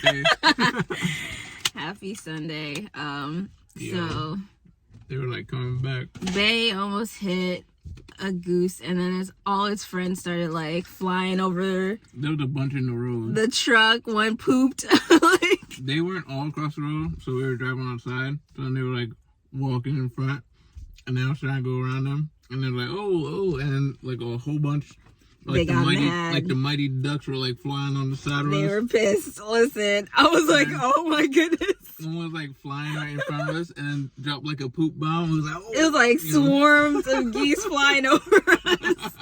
birthday. Happy Sunday. Yeah. So they were like coming back. Bay almost hit a goose, and then all its friends started like flying over. There was a bunch in the road. The truck, one pooped. They weren't all across the road, so we were driving outside. So then they were like walking in front, and then I was trying to go around them, and they're like, oh, and then like a whole bunch. Like they got mad. Like the mighty ducks were like flying on the side of us. They were pissed. Listen, I was like, oh my goodness. One was like flying right in front of us and then dropped like a poop bomb. It was like, oh, it was like swarms of geese flying over us.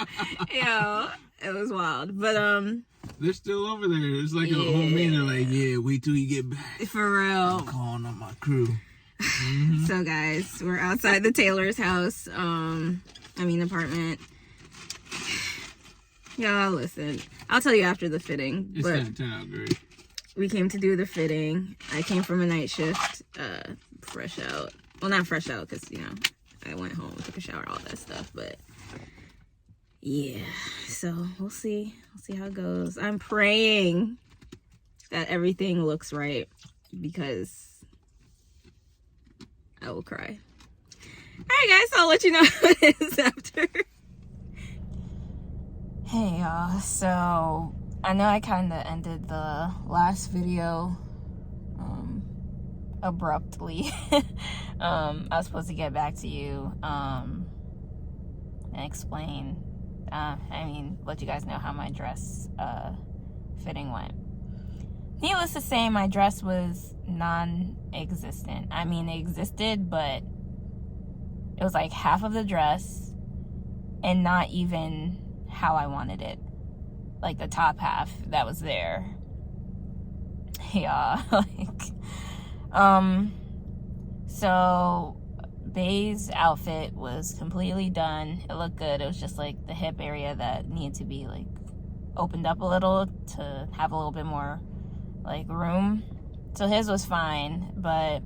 Yeah, it was wild. But they're still over there. It's like a whole meeting. They're like, yeah, wait till you get back. For real. I'm calling up my crew. Mm-hmm. So guys, we're outside the Taylor's house. Apartment. Yeah, listen. I'll tell you after the fitting. It's gonna turn out great. We came to do the fitting. I came from a night shift, fresh out. Well, not fresh out because, I went home, took a shower, all that stuff. But, yeah. So, we'll see. We'll see how it goes. I'm praying that everything looks right because I will cry. All right, guys. I'll let you know how it is after. Hey y'all, so I know I kind of ended the last video abruptly. I was supposed to get back to you and explain, let you guys know how my dress fitting went. Needless to say, my dress was non-existent. It existed, but it was like half of the dress and not even how I wanted it. Like the top half that was there. Yeah, so Bay's outfit was completely done. It looked good. It was just like the hip area that needed to be like opened up a little to have a little bit more like room. So his was fine, but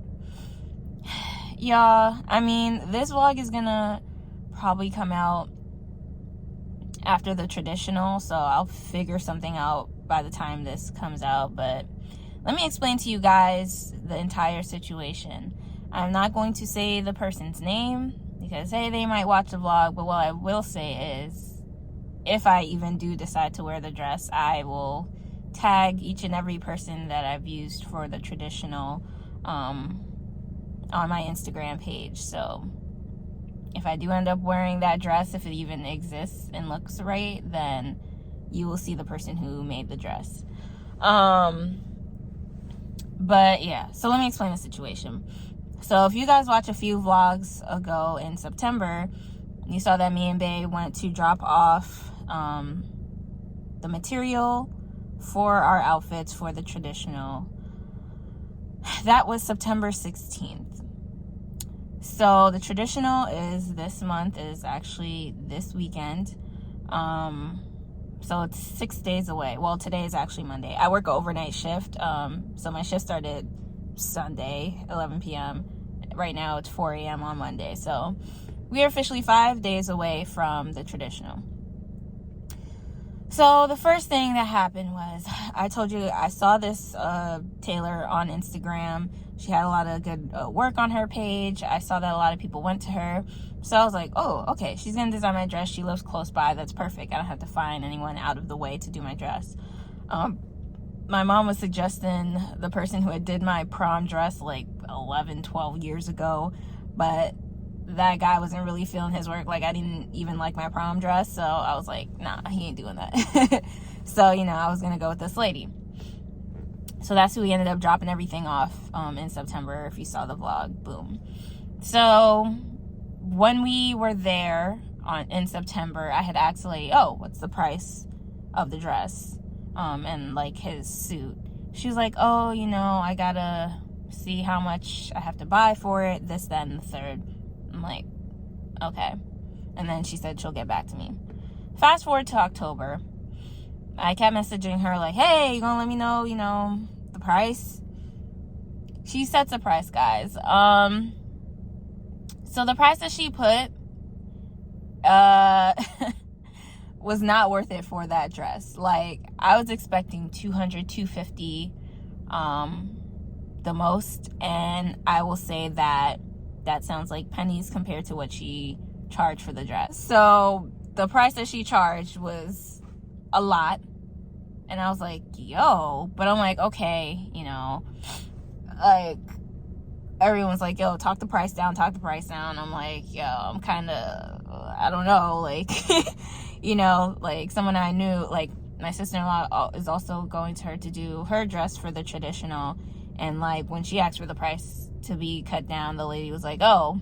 y'all, this vlog is gonna probably come out after the traditional, so I'll figure something out by the time this comes out. But let me explain to you guys the entire situation. I'm not going to say the person's name because, hey, they might watch the vlog, but what I will say is if I even do decide to wear the dress, I will tag each and every person that I've used for the traditional on my Instagram page. So if I do end up wearing that dress, if it even exists and looks right, then you will see the person who made the dress. But yeah, so let me explain the situation. So if you guys watch a few vlogs ago in September, you saw that me and Bae went to drop off the material for our outfits for the traditional. That was September 16th. So the traditional is this month, is actually this weekend. So it's 6 days away. Well, today is actually Monday. I work an overnight shift. So my shift started Sunday, 11 p.m. Right now it's 4 a.m. on Monday. So we are officially 5 days away from the traditional. So the first thing that happened was, I told you I saw this Taylor on Instagram. She had a lot of good work on her page. I saw that a lot of people went to her. So I was like, oh, okay, she's going to design my dress. She lives close by. That's perfect. I don't have to find anyone out of the way to do my dress. My mom was suggesting the person who had did my prom dress like 11, 12 years ago. But that guy wasn't really feeling his work. Like, I didn't even like my prom dress. So I was like, nah, he ain't doing that. So, I was going to go with this lady. So that's who we ended up dropping everything off in September. If you saw the vlog, boom. So when we were there in September, I had asked like, oh, what's the price of the dress and like his suit? She was like, oh, I gotta see how much I have to buy for it, this, that, and the third. I'm like, okay. And then she said she'll get back to me. Fast forward to October. I kept messaging her like, hey, you gonna let me know, the price? She sets a price, guys. So the price that she put was not worth it for that dress. Like, I was expecting $200, $250. the most, and I will say that sounds like pennies compared to what she charged for the dress. So the price that she charged was a lot, and I was like, yo, but I'm like, okay, you know, like, everyone's like, yo, talk the price down. I'm like, yo, I'm kind of, I don't know, like, you know, like, someone I knew, like, my sister-in-law is also going to her to do her dress for the traditional, and, like, when she asked for the price to be cut down, the lady was like, oh,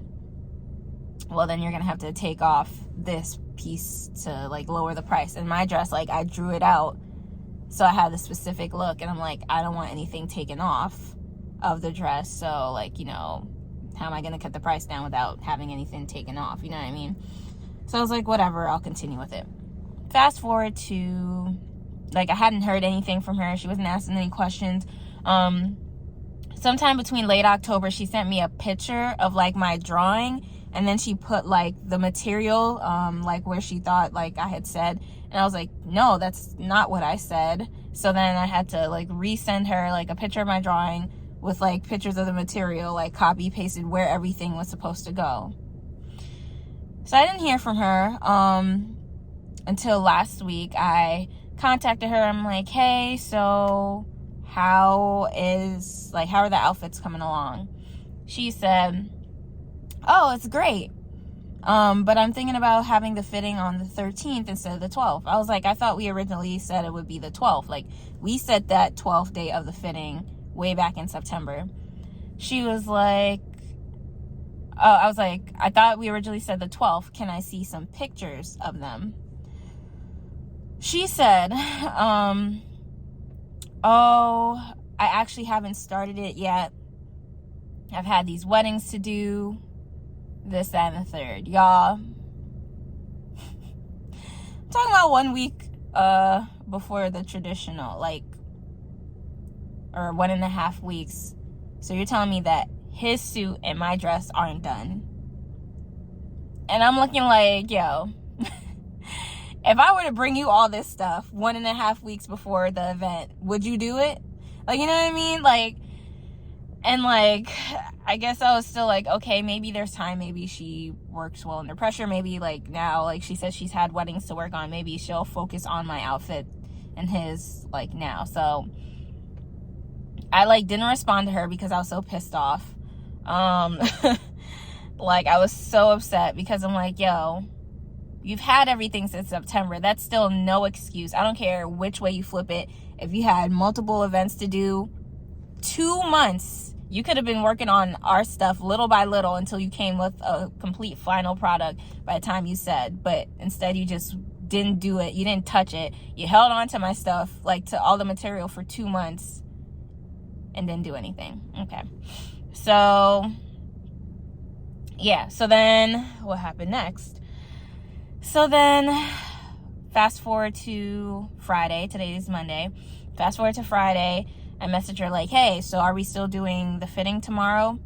well, then you're gonna have to take off this piece to, like, lower the price. And my dress, like, I drew it out, so I had the specific look, and I'm like, I don't want anything taken off of the dress, so, like, you know, how am I gonna cut the price down without having anything taken off, you know what I mean? So I was like, whatever, I'll continue with it. Fast forward to, like, I hadn't heard anything from her. She wasn't asking any questions. Sometime between late October, she sent me a picture of, like, my drawing, and then she put, like, the material, like, where she thought, like, I had said, and I was like, no, that's not what I said. So then I had to, like, resend her, like, a picture of my drawing with, like, pictures of the material, like, copy pasted where everything was supposed to go. So I didn't hear from her until last week. I contacted her. I'm like, hey, so how are the outfits coming along? She said, oh, it's great, but I'm thinking about having the fitting on the 13th instead of the 12th. I was like, I thought we originally said it would be the 12th. Like, we set that 12th day of the fitting way back in September. She was like, I was like, I thought we originally said the 12th. Can I see some pictures of them? She said, oh, I actually haven't started it yet. I've had these weddings to do, this, that, and the third. Y'all, I'm talking about 1 week before the traditional, like, or 1.5 weeks. So you're telling me that his suit and my dress aren't done? And I'm looking like, yo, if I were to bring you all this stuff 1.5 weeks before the event, would you do it? Like, you know what I mean? Like, and, like, I guess I was still like, okay, maybe there's time. Maybe she works well under pressure. Maybe, like, now, like, she says she's had weddings to work on. Maybe she'll focus on my outfit and his, like, now. So I, like, didn't respond to her because I was so pissed off. Like, I was so upset because I'm like, yo, you've had everything since September. That's still no excuse. I don't care which way you flip it. If you had multiple events to do, 2 months, you could have been working on our stuff little by little until you came with a complete final product by the time you said. But instead, you just didn't do it. You didn't touch it. You held on to my stuff, like, to all the material for 2 months and didn't do anything. Okay. So, yeah. So then what happened next? So then fast forward to Friday. Today is Monday. Fast forward to Friday. I message her like, hey, so are we still doing the fitting tomorrow?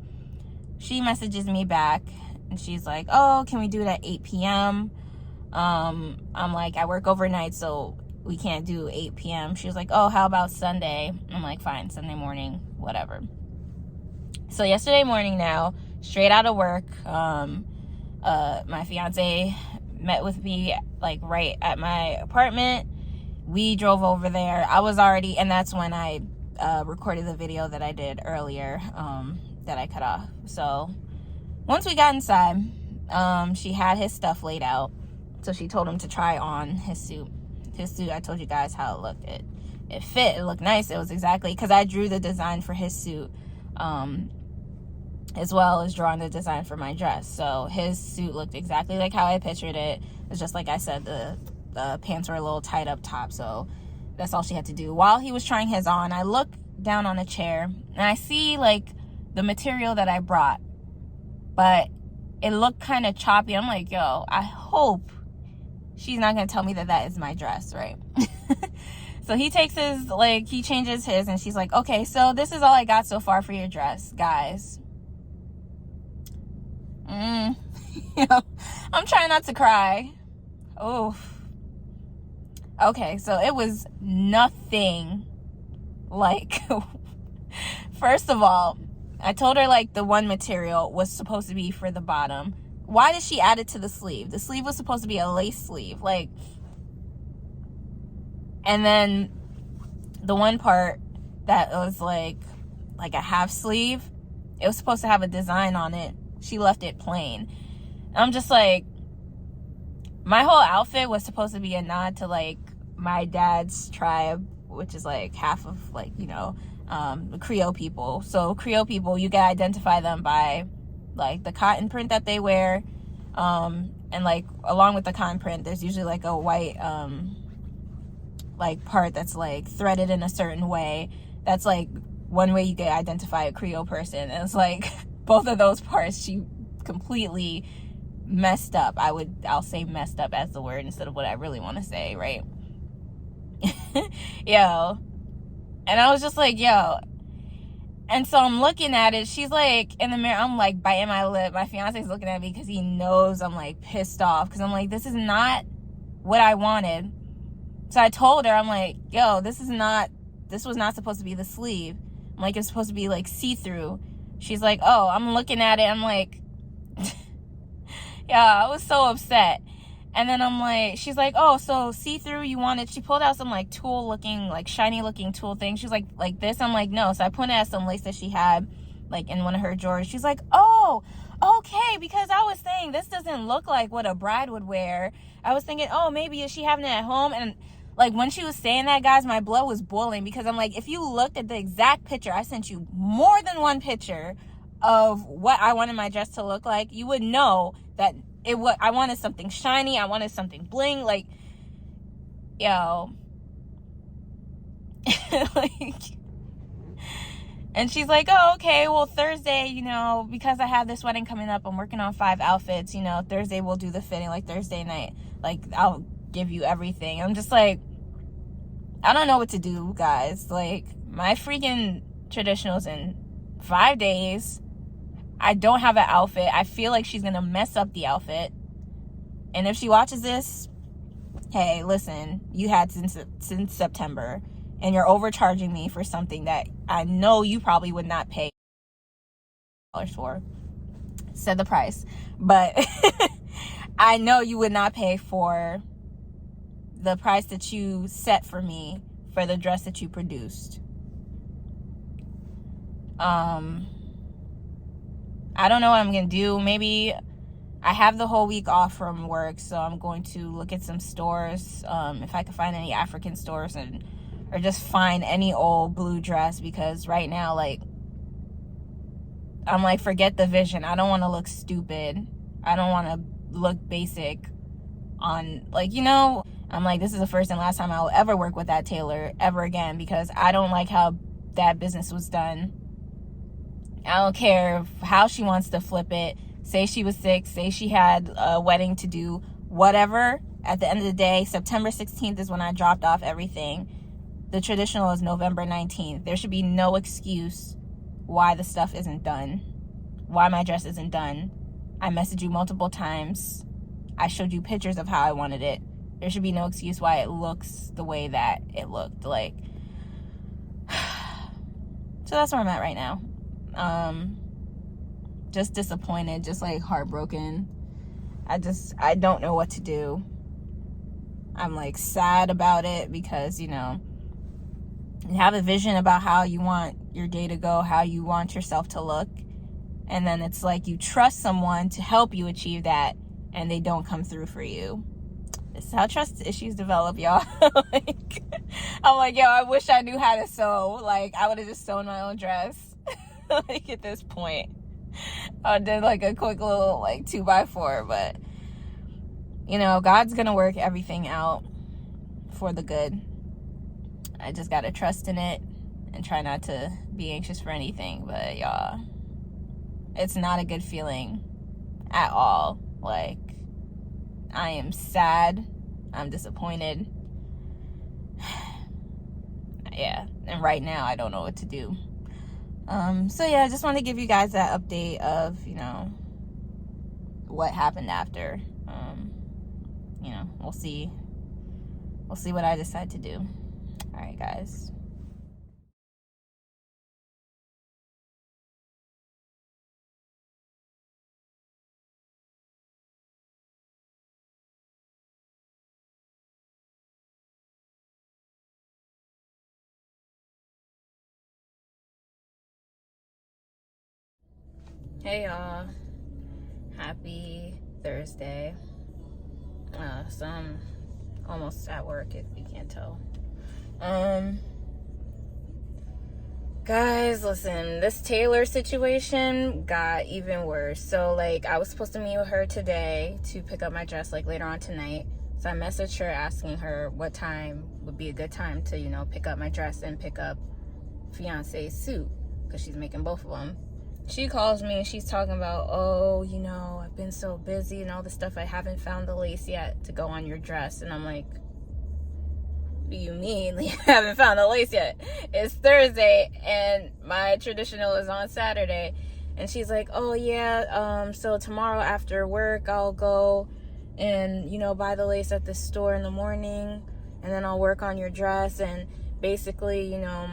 She messages me back and she's like, oh, can we do it at 8 p.m.? I'm like, I work overnight, so we can't do 8 p.m. She was like, oh, how about Sunday? I'm like, fine, Sunday morning, whatever. So yesterday morning now, straight out of work, my fiance met with me, like, right at my apartment. We drove over there. I was already, and that's when I recorded the video that I did earlier, that I cut off. So once we got inside, she had his stuff laid out. So she told him to try on his suit. His suit, I told you guys how it looked. It fit. It looked nice. It was exactly, because I drew the design for his suit, as well as drawing the design for my dress. So his suit looked exactly like how I pictured it. It's just like I said, the pants were a little tight up top. So that's all she had to do. While he was trying his on, I look down on a chair and I see, like, the material that I brought, but it looked kind of choppy. I'm like, yo, I hope she's not going to tell me that that is my dress, right? So he takes his, like, he changes his, and she's like, okay, so this is all I got so far for your dress, guys. You know, I'm trying not to cry. Oh. Okay, so it was nothing like First of all, I told her like the one material was supposed to be for the bottom. Why did she add it to the sleeve? The sleeve was supposed to be a lace sleeve. Like, and then the one part that was like a half sleeve, it was supposed to have a design on it. She left it plain. I'm just like, my whole outfit was supposed to be a nod to like my dad's tribe, which is like half of like, you know, the Creole people. So Creole people, you can identify them by like the cotton print that they wear, and like along with the cotton print there's usually like a white like part that's like threaded in a certain way. That's like one way you can identify a Creole person. And it's like both of those parts she completely messed up. I'll say messed up as the word instead of what I really want to say, right? Yo. And I was just like, yo. And so I'm looking at it. She's like in the mirror. I'm like biting my lip. My fiance's looking at me because he knows I'm like pissed off. Because I'm like, this is not what I wanted. So I told her, I'm like, yo, this was not supposed to be the sleeve. I'm like, it's supposed to be like see-through. She's like, oh, I'm looking at it. I'm like, yeah, I was so upset. And then I'm like, she's like, oh, so see-through you wanted. She pulled out some like tool looking, like shiny looking tool thing. She's like this. I'm like, no. So I pointed at some lace that she had like in one of her drawers. She's like, oh, okay. Because I was saying this doesn't look like what a bride would wear. I was thinking, oh, maybe is she having it at home? And like when she was saying that, guys, my blood was boiling because I'm like, if you looked at the exact picture, I sent you more than one picture of what I wanted my dress to look like, you would know that I wanted something shiny. I wanted something bling. Like, yo. Like, and she's like, oh, okay, well, Thursday, you know, because I have this wedding coming up, I'm working on 5 outfits, you know, Thursday we'll do the fitting, like Thursday night, like I'll give you everything. I'm just like, I don't know what to do, guys. Like, my freaking traditional's in 5 days. I don't have an outfit. I feel like she's gonna mess up the outfit. And if she watches this, hey, listen, you had since September, and you're overcharging me for something that I know you probably would not pay for. Said the price, but I know you would not pay for the price that you set for me for the dress that you produced. I don't know what I'm gonna do. Maybe I have the whole week off from work, so I'm going to look at some stores, if I can find any African stores, or just find any old blue dress, because right now, like, I'm like, forget the vision. I don't want to look stupid. I don't want to look basic on, like, you know, I'm like, this is the first and last time I will ever work with that tailor ever again, because I don't like how that business was done. I don't care how she wants to flip it. Say she was sick. Say she had a wedding to do. Whatever. At the end of the day, September 16th is when I dropped off everything. The traditional is November 19th. There should be no excuse why the stuff isn't done. Why my dress isn't done. I messaged you multiple times. I showed you pictures of how I wanted it. There should be no excuse why it looks the way that it looked. Like, so that's where I'm at right now. Just disappointed, just like heartbroken. I don't know what to do. I'm like sad about it because, you know, you have a vision about how you want your day to go, how you want yourself to look, and then it's like you trust someone to help you achieve that, and they don't come through for you. This is how trust issues develop, y'all. Like, I'm like, yo, I wish I knew how to sew. Like, I would have just sewn my own dress. Like, at this point, I did like a quick little like 2x4, but you know, God's gonna work everything out for the good. I just gotta trust in it and try not to be anxious for anything. But y'all, it's not a good feeling at all. Like, I am sad. I'm disappointed. Yeah, and right now I don't know what to do. So yeah, I just want to give you guys that update of, you know, what happened after. You know, we'll see what I decide to do. All right, guys. Hey y'all, happy Thursday. So I'm almost at work if you can't tell. Guys, listen, this Taylor situation got even worse. So like I was supposed to meet with her today to pick up my dress like later on tonight. So I messaged her asking her what time would be a good time to, you know, pick up my dress and pick up fiance's suit, because she's making both of them. She calls me and she's talking about, oh, you know, I've been so busy and all this stuff, I haven't found the lace yet to go on your dress. And I'm like, what do you mean you haven't found the lace yet? It's Thursday and my traditional is on Saturday. And she's like, oh yeah, so tomorrow after work I'll go and, you know, buy the lace at the store in the morning, and then I'll work on your dress, and basically, you know,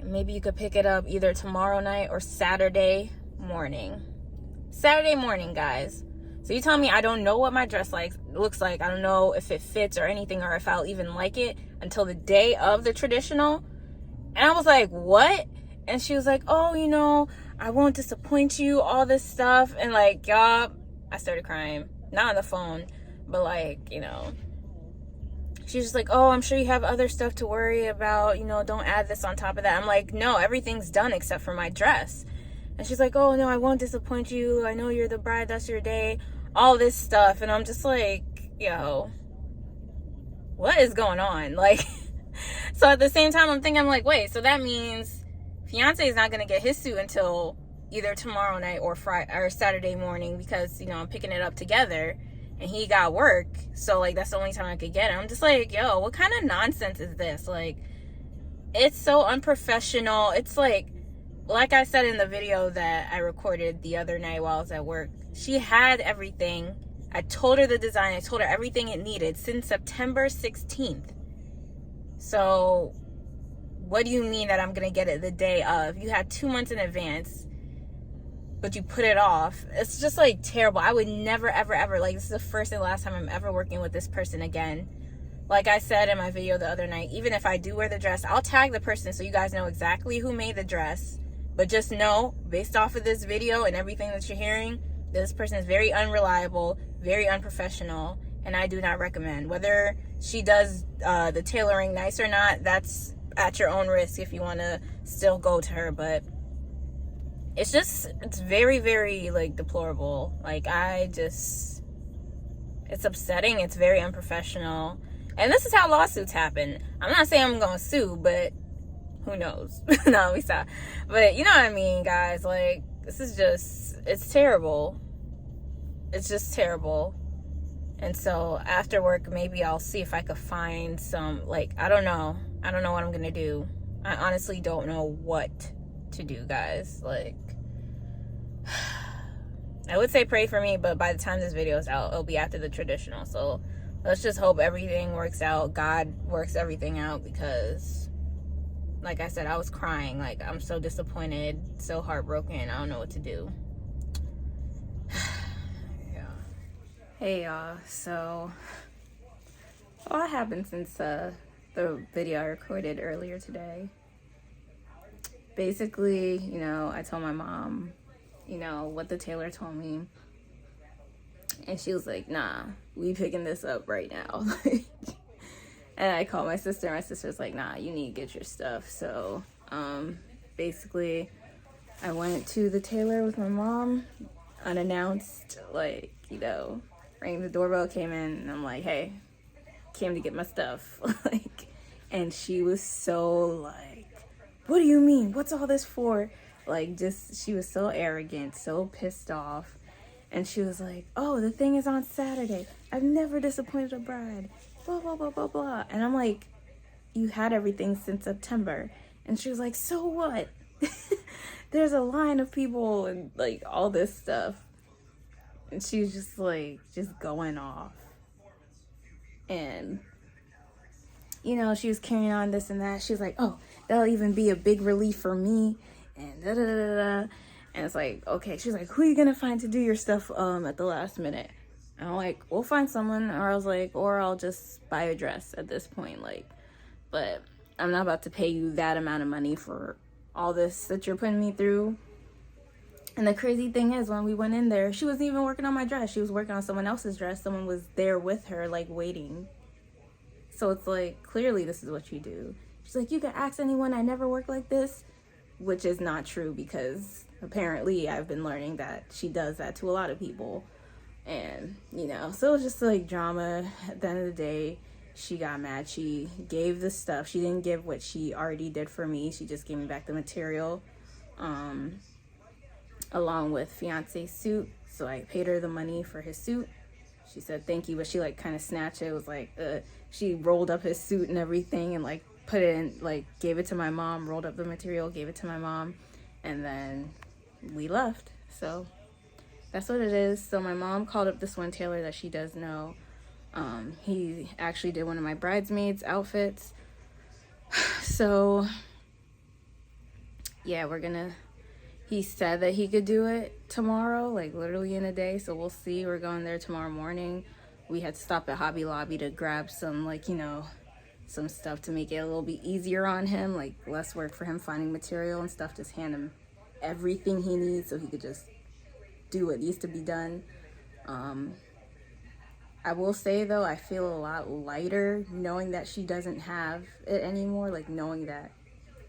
maybe you could pick it up either tomorrow night or Saturday morning. Saturday morning, guys. So you tell me I don't know what my dress looks like. I don't know if it fits or anything, or if I'll even like it until the day of the traditional. And I was like, what? And she was like, oh, you know, I won't disappoint you, all this stuff. And like, y'all, I started crying. Not on the phone, but like, you know. She's just like, oh, I'm sure you have other stuff to worry about. You know, don't add this on top of that. I'm like, no, everything's done except for my dress. And she's like, oh, no, I won't disappoint you. I know you're the bride. That's your day. All this stuff. And I'm just like, yo, what is going on? Like, so at the same time, I'm thinking, I'm like, wait, so that means fiance is not going to get his suit until either tomorrow night or Friday or Saturday morning, because, you know, I'm picking it up together. And he got work, so like that's the only time I could get it. I'm just like, yo, what kind of nonsense is this? Like, it's so unprofessional. It's like I said in the video that I recorded the other night while I was at work, she had everything. I told her the design, I told her everything it needed since September 16th. So what do you mean that I'm gonna get it the day of? You had 2 months in advance, but you put it off. It's just like terrible. I would never, ever, ever, like, this is the first and last time I'm ever working with this person again. Like I said in my video the other night, even if I do wear the dress, I'll tag the person so you guys know exactly who made the dress. But just know, based off of this video and everything that you're hearing, this person is very unreliable, very unprofessional, and I do not recommend. Whether she does the tailoring nice or not, that's at your own risk if you want to still go to her. But it's very, very, like, deplorable. Like, it's upsetting. It's very unprofessional. And this is how lawsuits happen. I'm not saying I'm gonna sue, but who knows? No, we stop. But you know what I mean, guys. Like, this is just, it's terrible. It's just terrible. And so after work, maybe I'll see if I could find some, like, I don't know what I'm gonna do. I honestly don't know what to do, guys. Like, I would say pray for me, but by the time this video is out, it'll be after the traditional. So let's just hope everything works out. God works everything out, because like I said, I was crying. Like, I'm so disappointed, so heartbroken. I don't know what to do. Yeah. Hey y'all, so a lot happened since the video I recorded earlier today. Basically, you know, I told my mom, you know, what the tailor told me, and she was like, nah, we picking this up right now. And I called my sister. My sister's like, nah, you need to get your stuff. So basically I went to the tailor with my mom unannounced, like, you know, rang the doorbell, came in, and I'm like, hey, came to get my stuff. Like, and she was so like, what do you mean, what's all this for? Like, just, she was so arrogant, so pissed off. And she was like, oh, the thing is on Saturday. I've never disappointed a bride. Blah, blah, blah, blah, blah. And I'm like, you had everything since September. And she was like, so what? There's a line of people and, like, all this stuff. And she was just, like, just going off. And, you know, she was carrying on this and that. She was like, oh, that'll even be a big relief for me. And da-da-da-da-da. And it's like, okay. She's like, who are you gonna find to do your stuff at the last minute? And I'm like, we'll find someone. Or I was like, or I'll just buy a dress at this point. Like, but I'm not about to pay you that amount of money for all this that you're putting me through. And the crazy thing is, when we went in there, she wasn't even working on my dress. She was working on someone else's dress. Someone was there with her, like, waiting. So it's like, clearly this is what you do. She's like, you can ask anyone, I never work like this. Which is not true, because apparently I've been learning that she does that to a lot of people. And, you know, so it was just like drama. At the end of the day, she got mad. She gave the stuff. She didn't give what she already did for me. She just gave me back the material, along with fiance's suit. So I paid her the money for his suit. She said thank you, but she like kind of snatched it. It was like, she rolled up his suit and everything and like put it in, like gave it to my mom, rolled up the material, gave it to my mom, and then we left. So that's what it is. So my mom called up this one tailor that she does know. He actually did one of my bridesmaids outfits. So yeah, he said that he could do it tomorrow, like literally in a day. So we'll see. We're going there tomorrow morning. We had to stop at Hobby Lobby to grab some, like, you know, some stuff to make it a little bit easier on him, like less work for him finding material and stuff. Just hand him everything he needs so he could just do what needs to be done. I will say though, I feel a lot lighter knowing that she doesn't have it anymore, like knowing that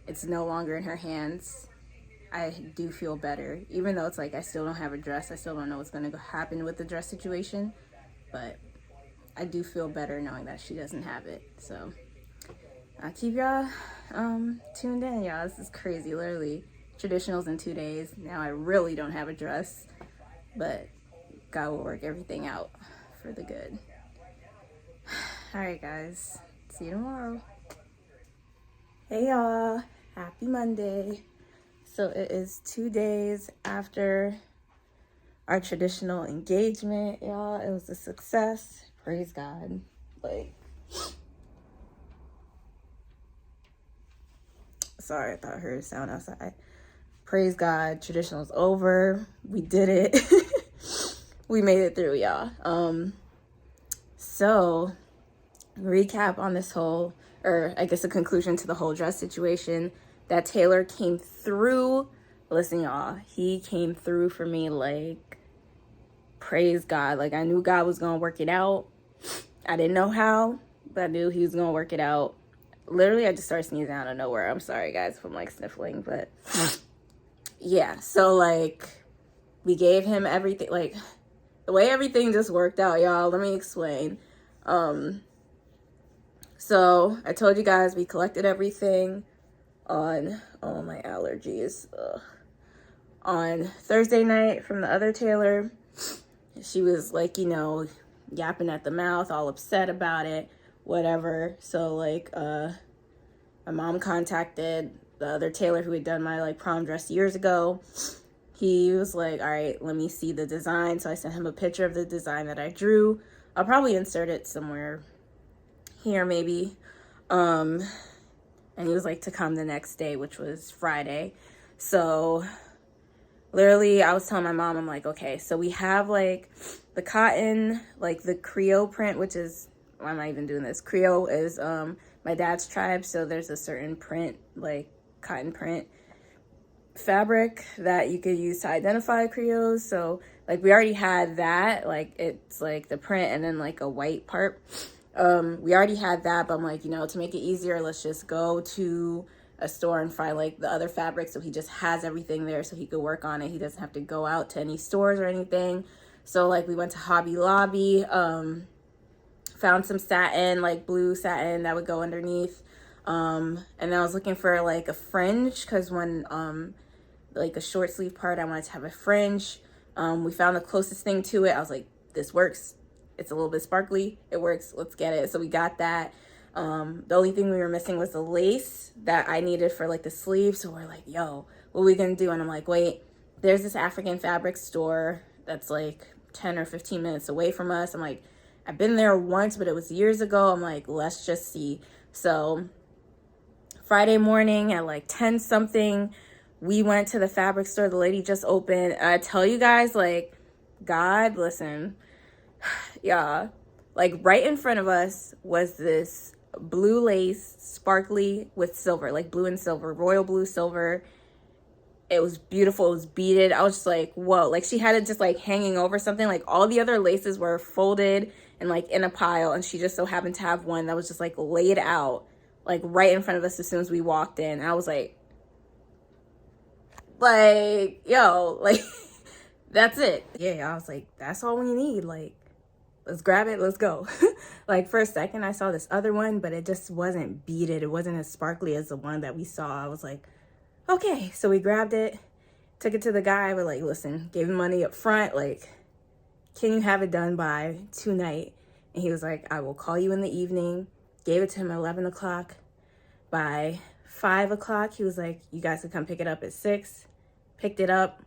it's no longer in her hands. I do feel better, even though it's like I still don't have a dress. I still don't know what's going to happen with the dress situation, but I do feel better knowing that she doesn't have it. So I'll keep y'all tuned in, y'all. This is crazy. Literally, traditionals in 2 days. Now I really don't have a dress, but God will work everything out for the good. All right, guys. See you tomorrow. Hey, y'all. Happy Monday. So it is 2 days after our traditional engagement, y'all. It was a success. Praise God. Like, sorry, I thought I heard a sound outside. Praise God. Traditional's over. We did it. We made it through, y'all. So recap on this whole, or I guess a conclusion to the whole dress situation. That tailor came through. Listen, y'all, he came through for me, like, praise God. Like, I knew God was gonna work it out. I didn't know how, but I knew he was gonna work it out. Literally, I just started sneezing out of nowhere. I'm sorry, guys, if I'm like sniffling, but yeah. So like, we gave him everything. Like, the way everything just worked out, y'all. Let me explain. So I told you guys we collected everything on, oh, my allergies. On Thursday night from the other tailor. She was like, you know, yapping at the mouth, all upset about it, whatever. So like, my mom contacted the other tailor who had done my like prom dress years ago. He was like, all right, let me see the design. So I sent him a picture of the design that I drew. I'll probably insert it somewhere here maybe. And he was like to come the next day, which was Friday. So literally, I was telling my mom, I'm like, okay, so we have like the cotton, like the Creole print, which is, why am I even doing this? Creole is my dad's tribe, so there's a certain print, like cotton print fabric that you could use to identify Creoles. So like we already had that, like it's like the print and then like a white part. We already had that, but I'm like, you know, to make it easier, let's just go to a store and find like the other fabric, so he just has everything there so he could work on it. He doesn't have to go out to any stores or anything. So like we went to Hobby Lobby, found some satin, like blue satin that would go underneath, and then I was looking for like a fringe, because when like a short sleeve part I wanted to have a fringe. We found the closest thing to it. I was like, this works. It's a little bit sparkly, it works, let's get it. So we got that. The only thing we were missing was the lace that I needed for like the sleeve. So we're like, yo, what are we gonna do? And I'm like, wait, there's this African fabric store that's like 10 or 15 minutes away from us. I'm like, I've been there once, but it was years ago. I'm like, let's just see. So Friday morning at like 10 something, we went to the fabric store. The lady just opened. And I tell you guys, like, God, listen, yeah, like right in front of us was this blue lace, sparkly with silver, like blue and silver, royal blue silver. It was beautiful. It was beaded. I was just like, whoa. Like, she had it just like hanging over something. Like, all the other laces were folded and like in a pile, and she just so happened to have one that was just like laid out like right in front of us as soon as we walked in. I was like yo, like that's it. Yeah, I was like, that's all we need. Like, let's grab it, let's go. Like, for a second I saw this other one, but it just wasn't beaded. It wasn't as sparkly as the one that we saw. I was like, okay. So we grabbed it, took it to the guy. We're like, listen, gave him money up front, like, can you have it done by tonight? And he was like, I will call you in the evening. Gave it to him at 11 o'clock. By 5 o'clock, he was like, you guys can come pick it up at 6. Picked it up.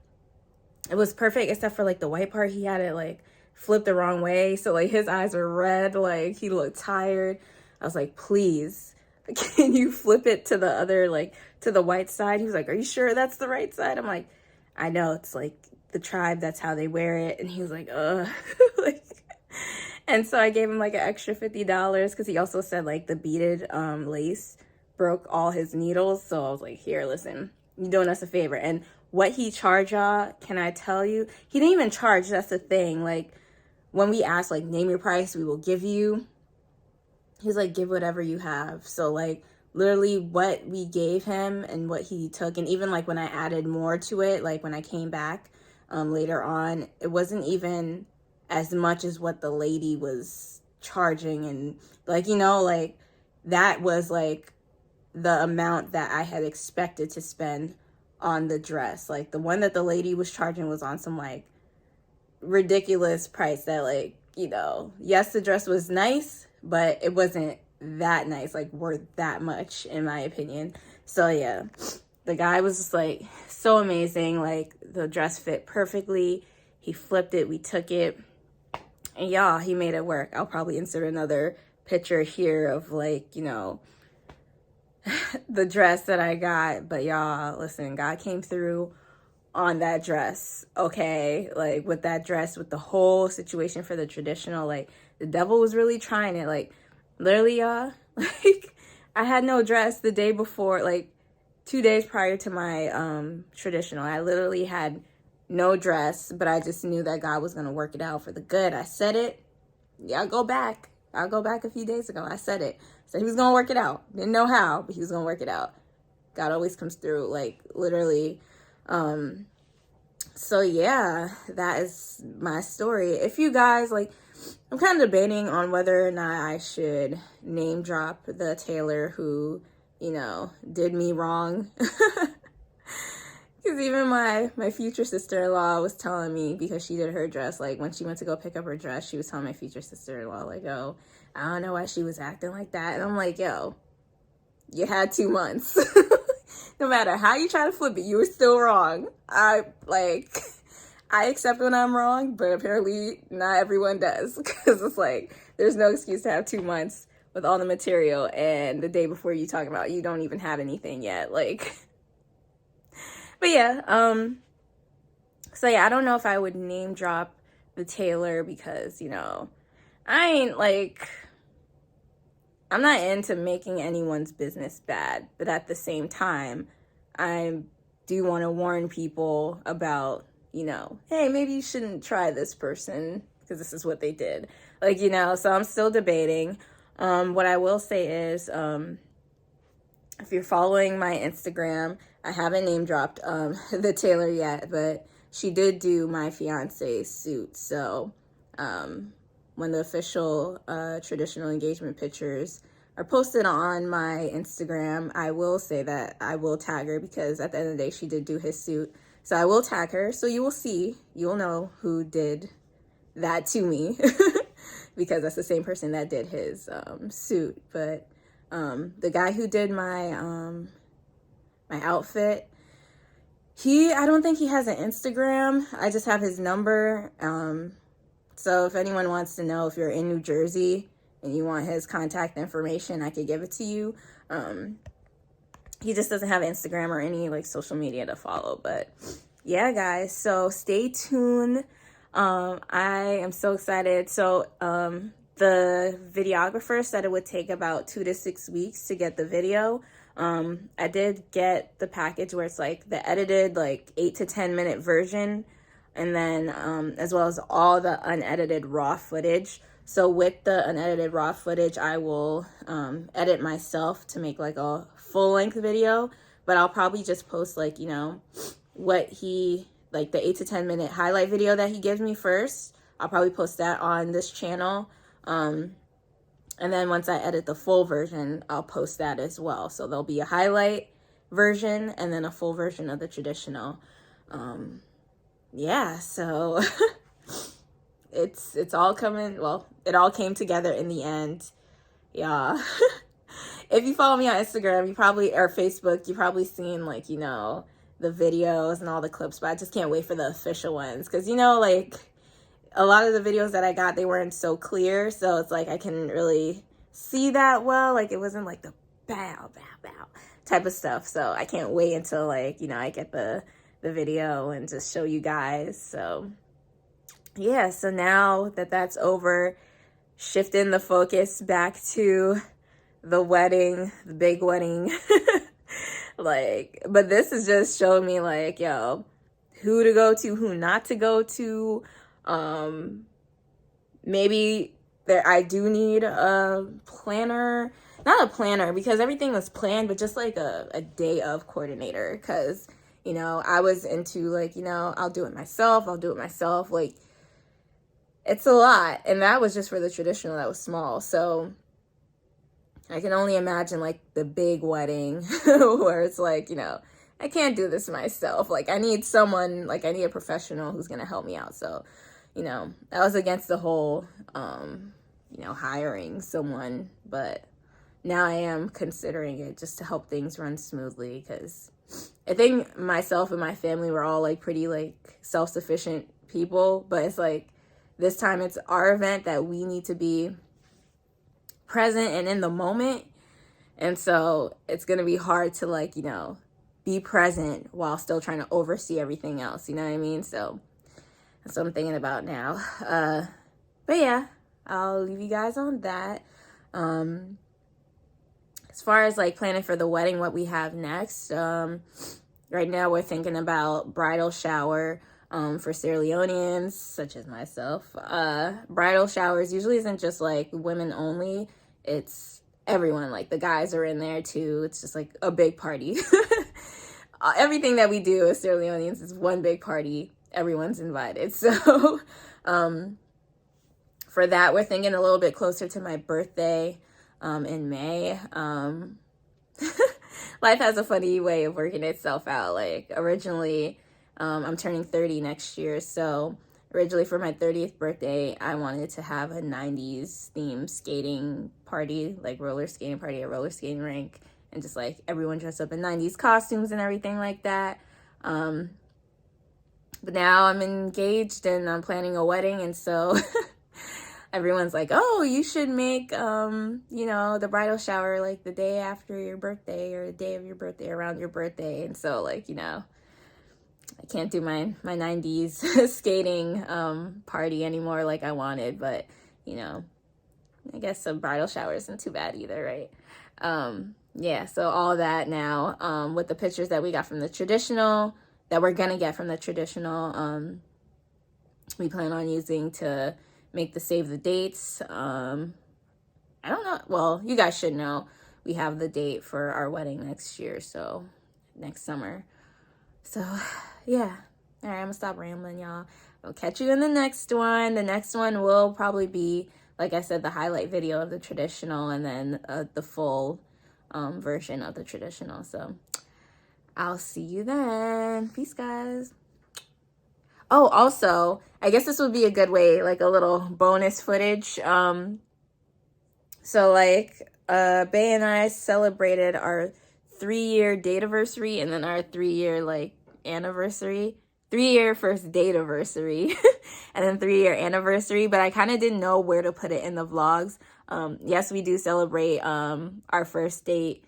It was perfect except for like the white part. He had it like flipped the wrong way. So like his eyes were red. Like, he looked tired. I was like, please, can you flip it to the other, like to the white side? He was like, are you sure that's the right side? I'm like, I know, it's like the tribe, that's how they wear it. And he was like, like, and so I gave him like an extra $50 because he also said like the beaded lace broke all his needles. So I was like, here, listen, you're doing us a favor. And what he charged y'all, can I tell you? He didn't even charge, that's the thing. Like, when we asked, like, name your price, we will give you. He's like, give whatever you have. So, like, literally what we gave him and what he took, and even, like, when I added more to it, like, when I came back later on, it wasn't even as much as what the lady was charging. And, like, you know, like, that was, like, the amount that I had expected to spend on the dress. Like, the one that the lady was charging was on some like ridiculous price that, like, you know, yes, the dress was nice, but it wasn't that nice, like worth that much in my opinion. So yeah, the guy was just like so amazing. Like, the dress fit perfectly. He flipped it, we took it, and y'all, he made it work. I'll probably insert another picture here of, like, you know, the dress that I got. But y'all, listen, God came through on that dress, okay? Like, with that dress, with the whole situation for the traditional, like, the devil was really trying it. Like, literally, y'all, like, I had no dress the day before, like 2 days prior to my traditional. I literally had no dress, but I just knew that God was gonna work it out for the good. I said it. Yeah, I'll go back a few days ago. I said it. So he was gonna work it out. Didn't know how, but he was gonna work it out. God always comes through, like, literally. So yeah, that is my story. If you guys, like, I'm kind of debating on whether or not I should name drop the tailor who, you know, did me wrong. Because even my future sister-in-law was telling me, because she did her dress, like, when she went to go pick up her dress, she was telling my future sister-in-law, like, oh, I don't know why she was acting like that. And I'm like, yo, you had 2 months. No matter how you try to flip it, you were still wrong. I accept when I'm wrong, but apparently not everyone does. Because it's like, there's no excuse to have 2 months with all the material, and the day before you talk about you don't even have anything yet. Like, but yeah, so yeah, I don't know if I would name drop the tailor because, you know, I'm not into making anyone's business bad, but at the same time, I do want to warn people about, you know, hey, maybe you shouldn't try this person because this is what they did. Like, you know, so I'm still debating. What I will say is, if you're following my Instagram, I haven't name dropped the tailor yet, but she did do my fiance's suit. So when the official traditional engagement pictures are posted on my Instagram, I will say that I will tag her, because at the end of the day, she did do his suit. So I will tag her. So you will see, you'll know who did that to me, because that's the same person that did his suit. But the guy who did my my outfit, I don't think he has an Instagram. I just have his number. So if anyone wants to know, if you're in New Jersey and you want his contact information, I could give it to you. He just doesn't have Instagram or any like social media to follow. But yeah, guys, so stay tuned. I am so excited. So the videographer said it would take about 2 to 6 weeks to get the video. I did get the package where it's like the edited like 8 to 10 minute version, and then as well as all the unedited raw footage. So with the unedited raw footage, I will edit myself to make like a full length video, but I'll probably just post like, you know, what he, like the 8 to 10 minute highlight video that he gives me first. I'll probably post that on this channel. And then once I edit the full version, I'll post that as well. So there'll be a highlight version and then a full version of the traditional. Yeah, so it's all coming, well, it all came together in the end. Yeah. If you follow me on Instagram, you probably, or Facebook, you probably seen like, you know, the videos and all the clips, but I just can't wait for the official ones. Cause you know, like a lot of the videos that I got, they weren't so clear. So it's like, I couldn't really see that well. Like it wasn't like the bow, bow, bow type of stuff. So I can't wait until like, you know, I get the video and just show you guys. So yeah, so now that that's over, shifting the focus back to the wedding, the big wedding. Like, but this has just showed me like, yo, who to go to, who not to go to. Maybe there, I do need a planner, not a planner because everything was planned, but just like a day of coordinator. Cause you know, I was into like, you know, I'll do it myself. Like it's a lot. And that was just for the traditional, that was small. So I can only imagine like the big wedding where it's like, you know, I can't do this myself. Like I need someone, like I need a professional who's going to help me out. So, you know, I was against the whole, you know, hiring someone, but now I am considering it just to help things run smoothly. Cause I think myself and my family were all like pretty like self-sufficient people, but it's like this time it's our event that we need to be present and in the moment. And so it's going to be hard to like, you know, be present while still trying to oversee everything else. You know what I mean? So that's what I'm thinking about now. But yeah, I'll leave you guys on that. As far as like planning for the wedding, what we have next, right now we're thinking about bridal shower. For Sierra Leoneans, such as myself, bridal showers usually isn't just like women only. It's everyone, like the guys are in there too. It's just like a big party. Everything that we do as Sierra Leoneans is one big party. Everyone's invited. So for that, we're thinking a little bit closer to my birthday in May. Life has a funny way of working itself out. Like originally, I'm turning 30 next year, so originally for my 30th birthday, I wanted to have a 90s themed skating party, like roller skating party at roller skating rink, and just like everyone dressed up in 90s costumes and everything like that. But now I'm engaged and I'm planning a wedding, and so everyone's like, oh, you should make, you know, the bridal shower like the day after your birthday or the day of your birthday, around your birthday. And so like, you know, I can't do my 90s skating party anymore like I wanted, but you know, I guess a bridal shower isn't too bad either, right? Yeah, so all that now with the pictures that we got from the traditional, that we're gonna get from the traditional, we plan on using to make the save the dates. I don't know, well, you guys should know we have the date for our wedding next year, so next summer. So yeah, all right, I'm gonna stop rambling, y'all. I'll catch you in the next one. The next one will probably be, like I said, the highlight video of the traditional, and then the full version of the traditional. So I'll see you then. Peace, guys. Oh, also, I guess this would be a good way, like a little bonus footage. So like Bay and I celebrated our 3-year date-iversary and then our 3-year like anniversary. 3-year first date-iversary and then 3-year anniversary, but I kind of didn't know where to put it in the vlogs. Yes, we do celebrate our first date.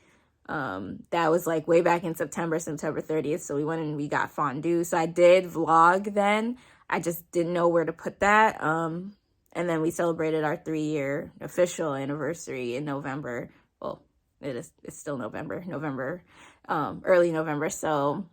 That was like way back in September 30th. So we went and we got fondue. So I did vlog then. I just didn't know where to put that. And then we celebrated our 3-year official anniversary in November. Well, It's still November, early November. So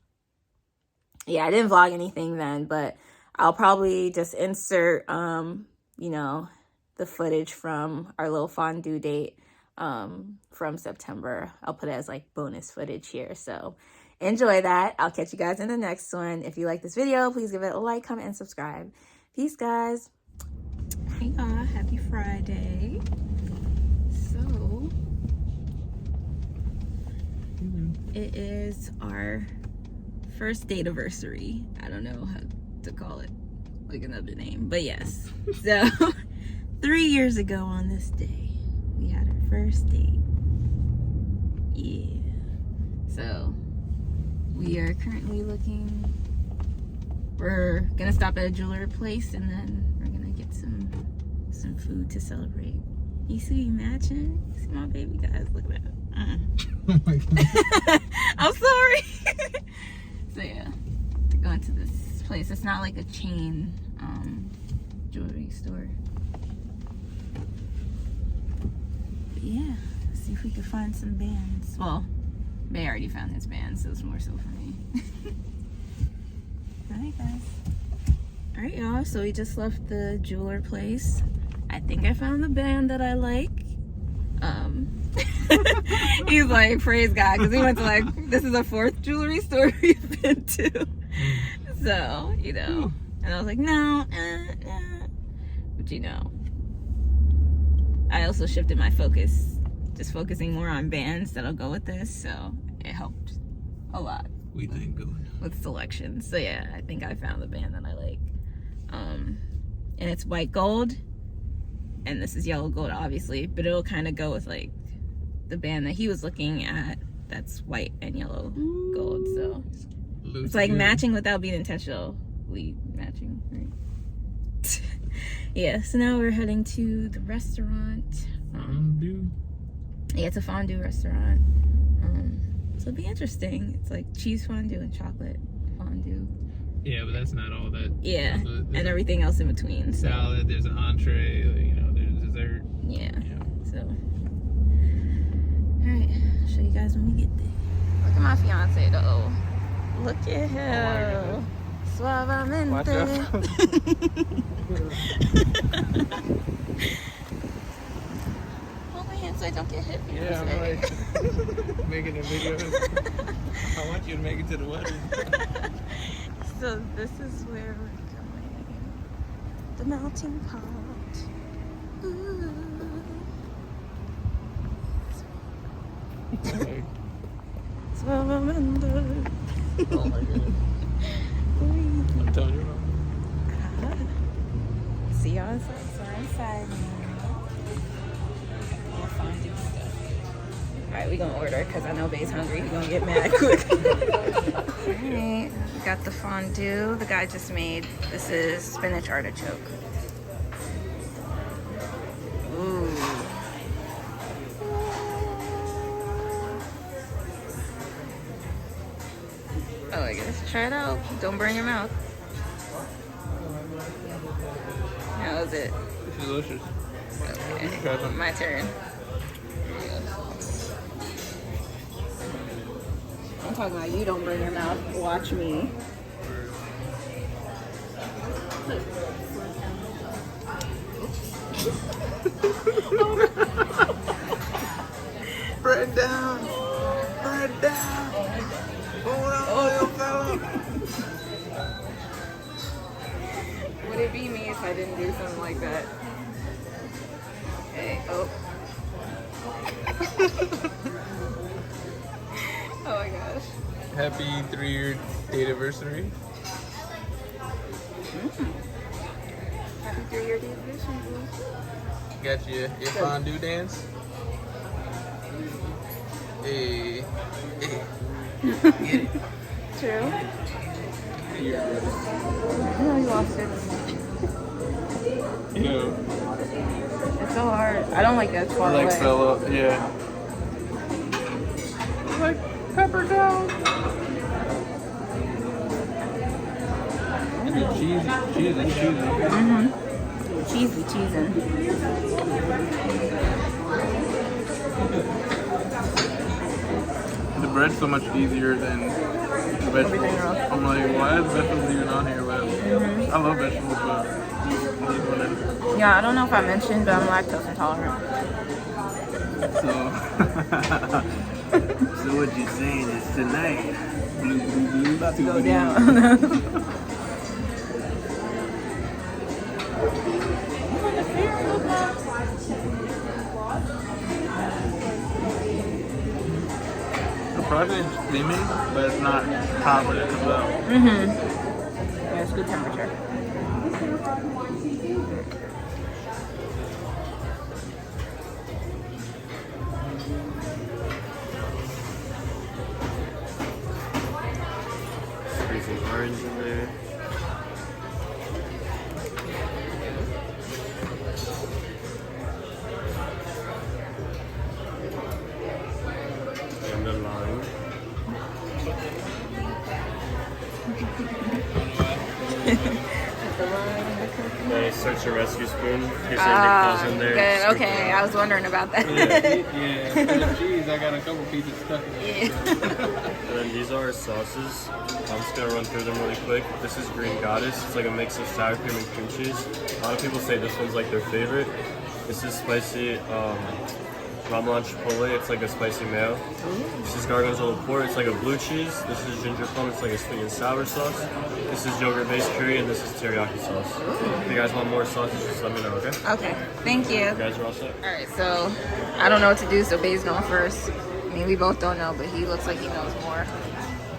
yeah, I didn't vlog anything then, but I'll probably just insert, you know, the footage from our little fondue date from September. I'll put it as like bonus footage here. So enjoy that. I'll catch you guys in the next one. If you like this video, please give it a like, comment, and subscribe. Peace, guys. Hey, y'all. Happy Friday. So it is our first date anniversary. I don't know how to call it, like another name, but yes. So 3 years ago on this day, we had our first date. Yeah. So we are currently looking. We're gonna stop at a jeweler place and then we're gonna get some food to celebrate. You see me matching? You see my baby guys? Look at that. Oh my God. I'm sorry. So yeah, we're going to this place. It's not like a chain jewelry store. But yeah, let's see if we can find some bands. Well, Bay already found his band, so it's more so for me. Alright, guys. Alright, y'all, so we just left the jeweler place. I think I found the band that I like. He's like, praise God, because he went to like, this is the 4th jewelry store we've been to. So, you know, and I was like, no, but you know, I also shifted my focus, just focusing more on bands that'll go with this, so it helped a lot. We thank God. With selection. So yeah, I think I found the band that I like. And it's white gold, and this is yellow gold, obviously, but it'll kind of go with like the band that he was looking at that's white and yellow gold. So it's like matching without being intentionally matching, right? Yeah, so now we're heading to the restaurant. Fondue. Yeah, it's a fondue restaurant. So it'll be interesting. It's like cheese fondue and chocolate fondue. Yeah, but that's not all that. Yeah, and everything else in between. So. Salad, there's an entree, you know, there's dessert. Yeah. So, alright, I'll show you guys when we get there. Look at my fiance though. Look at him. Suavemente. Watch out. Hold my hand so I don't get hit. Yeah, I'm like making a video. I want you to make it to the wedding. So this is where we're going. The melting pot. Ooh. Suavemente. Oh my God. I'm telling you. See y'all inside. So we're inside now. We'll find you stuff. Alright, we're gonna order because I know Bay's hungry. He's gonna get mad quick. Alright, we got the fondue the guy just made. This is spinach artichoke. Ooh. Oh, I guess try it out. Don't burn your mouth. How is it? It's delicious. Okay, my turn. I'm talking about you don't burn your mouth. Watch me. Burn down. Burn down. Hold on, little fella. Would it be me if I didn't do something like that? Okay, oh. Oh my gosh. Happy 3-year date anniversary. Happy 3-year date anniversary. Got your fondue dance. Hey. Hey. Get it. True. Yeah. No, you lost it. Yeah. It's so hard. I don't like that far away. Legs fell up, yeah. Like pepper down. Cheesy. Mm-hmm. Cheesy cheesing. bread's so much easier than the vegetables. Everything else. I'm like, why is vegetables even on here? But I love vegetables, but these ones. Yeah, I don't know if I mentioned, but I'm lactose intolerant. So, so what you're saying is tonight, blue, blue, blue, About to go blue, down. The product is steaming, but it's not hot when it comes out. Yeah, it's good temperature. Freezing orange in there. And the lime. Nice, search your rescue spoon. Here's your nipples in there. Good. Scoop Okay, it I was wondering about that. Yeah, instead of cheese, I got a couple pieces stuck in it. Yeah. And then these are our sauces. I'm just gonna run through them really quick. This is Green Goddess. It's like a mix of sour cream and cream cheese. A lot of people say this one's like their favorite. This is spicy Ramelan Chipotle. It's like a spicy mayo. This is Gargonzola Port. It's like a blue cheese. This is ginger plum. It's like a sweet and sour sauce. This is yogurt-based curry, and this is teriyaki sauce. If you guys want more sauces, just let me know, okay? Okay, thank you. You guys are all set. All right, so I don't know what to do, so Bae's going first. I mean, we both don't know, but he looks like he knows more.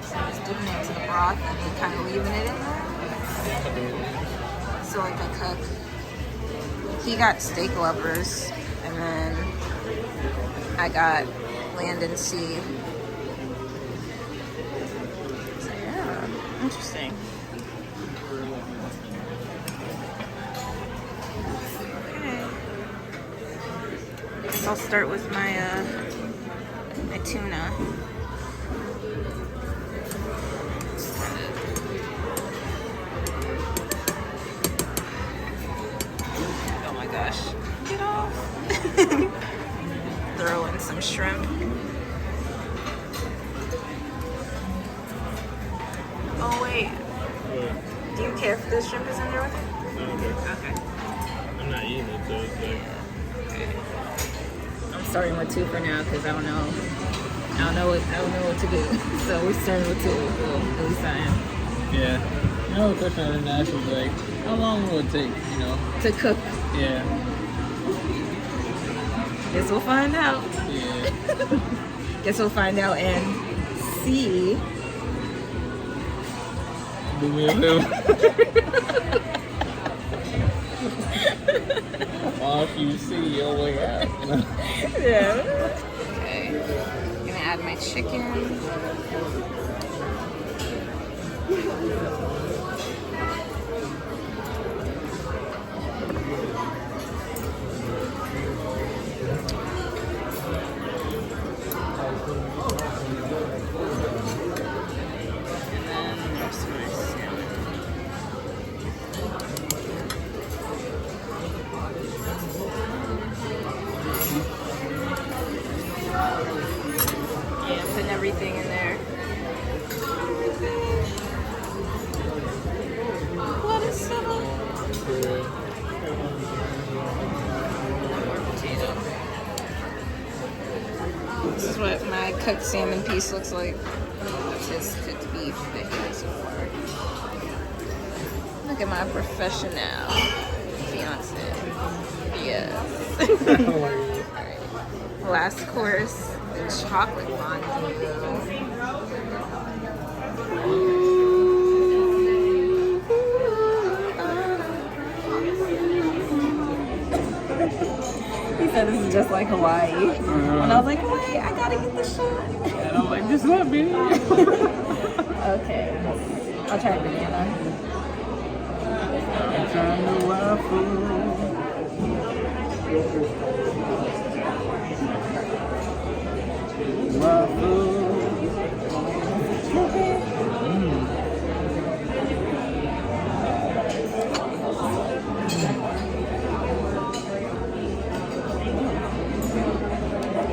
So I'm just dipping it into the broth and then kind of leaving it in there. So like I cook. He got steak lovers, and then I got land and sea. So yeah, interesting. Okay. Guess I'll start with my my tuna. Oh my gosh. Get off. Throw in some shrimp. Oh wait. Do you care if the shrimp is in there with it? Okay. I'm not eating it, so it's like... Okay. I'm starting with two for now because I don't know what to do. So we're starting with two. Well, at least I am. Yeah. You know, the question I didn't ask was like, how long will it take, you know? To cook. Yeah. Guess we'll find out. Yeah. Guess we'll find out and see. Do me a favor. Once you see your way out. Yeah. Okay. I'm gonna add my chicken. Yeah, putting everything in there. What is so? More potato. This is what my cooked salmon piece looks like. That's his cooked beef that he made so far. Look at my professional fiance. Yes. Alright. Last course, the chocolate fondue. He said this is just like Hawaii. And I was like, wait, I gotta get the shot. And I'm like, just let me. Okay. I'll try banana. I'm trying to waffle.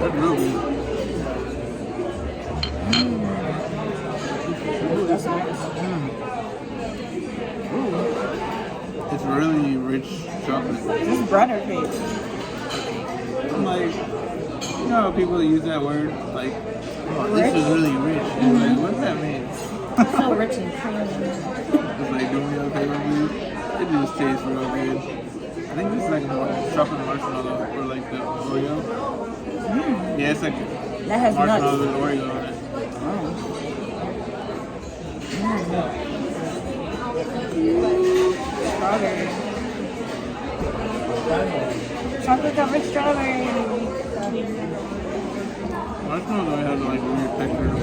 That's real good. chocolate. This is butter cake. I'm like, you know how people use that word? Like, oh, this Rich? is really rich. And like, what does that mean? It's so rich and creamy. It's like, do me a favor, please. It just tastes real good. I think this is like more chocolate marshmallow or like the Oreo. Yeah, it's like That has marshmallow nuts. with Oreo on it. Strawberry. Chocolate covered strawberry. Marshmallow always has like weird texture to it.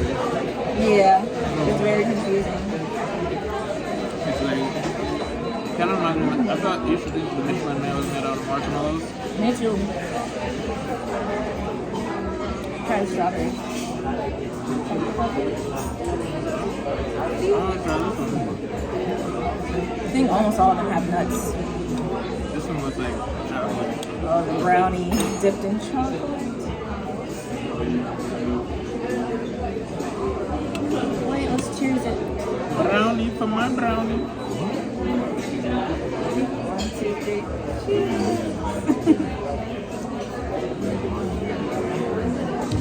Yeah, it's very confusing. It's like, kind of reminds me, I thought you should think the Michelin Man was made out of marshmallows. Me too. Try the strawberry. I want to try this one. I think almost all of them have nuts. This one was like chocolate. Oh, the brownie dipped in chocolate. Wait, let's cheers it. Brownie for my brownie. 1, 2, 3. Cheers.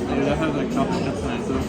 Yeah, that has like chocolate chips in it too.